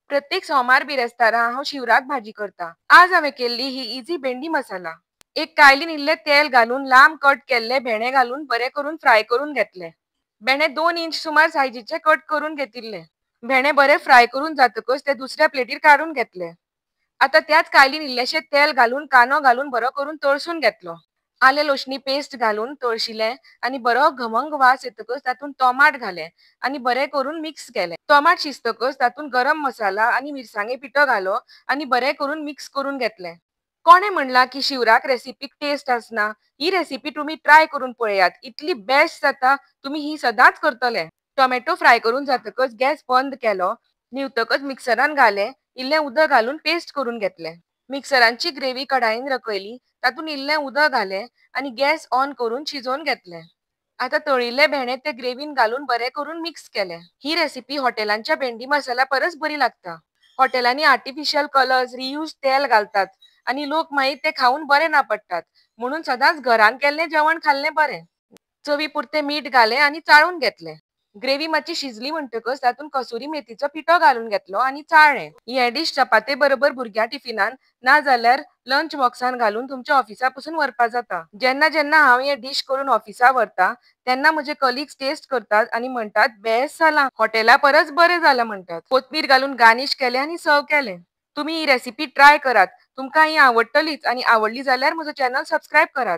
प्रत्येक सोमार बिरेस्तारा हांव शिवराक भाजी करता। आज हांवें केल्ली ही इझी भेंडी मसाला। एक कायलीन इल्लें तेल घालून लांब कट केल्ले भेंडे घालून बरे करून फ्राय करून घेतले। भेंडे 2 इंच सुमार सायजीचे कट करून घेतिल्ले। भेंडे बरे फ्राय करून जातकच ते दुसऱ्या प्लेटीर काडून घेतले। आता त्याच कायलीन इल्लेशें तेल घालून कांदो घालून बरो करून तळसून घेतलो। आले लसणी पेस्ट घालून तळशिले आनी बरो खमंग वास येतकच तातूंत टोमाट घाले आनी बरे करून मिक्स केले। टोमाट शिजतकच तातूंत गरम मसाला आनी मिरसांगे पिठो घालो आनी बरे करून मिक्स करून घेतले। कोणे म्हणला की शिवराक रेसिपीक टेस्ट आसना? ही रेसिपी तुम्ही ट्राय करून पळयात, इतली बेस्ट जाता, तुम्ही ही सदांच करतले। टोमॅटो फ्राय करून जातकच गॅस बंद केलो, निवतकच मिक्सरान घाले, इल्लें उदक घालून पेस्ट करून घेतले। मिक्सरांची ग्रेव्ही कढाईन रकयली, तातूंत इल्लें उदक घालें आनी गॅस ऑन करून शिजोवन घेतले। आता तळिल्ले भेंडे ते ग्रेव्हीन घालून बरे करून मिक्स केले। ही रेसिपी हॉटेलांच्या भेंडी मसाला परस बरी लागता। हॉटेलांनी आर्टिफिशियल कलर्स, रियूज तेल घालतात आनी लोक मागीर ते खावन बरे ना पडटात। म्हणून सदांच घरान केल्लें जेवण खाल्लें बरें। चवी पुरतें मीठ घालें आनी चाळून घेतलें। ग्रेव्ही मातशी शिजली म्हणटकच तातूंत कसुरी मेथीचो पिठो घालून घेतलो आनी चाळ्ळें। हे डिश चपाते बरोबर भुरग्यां टिफिनान ना जाल्यार लंच बॉक्सान घालून तुमच्या ऑफिसा पासून व्हरपा जाता। जेन्ना जेन्ना हांव हे डिश करून ऑफिसा व्हरता तेन्ना म्हजे कलिग्स टेस्ट करतात आनी म्हणटात बेस्ट जालां, हॉटेला परस बरें जालां म्हणटात। कोथमीर घालून गार्निश केलें आनी सर्व केलें। तुमी ही रेसिपी ट्राय करात, तुमकां ही आवडटलीच आनी आवडली जाल्यार म्हजो चॅनल सबस्क्रायब करात।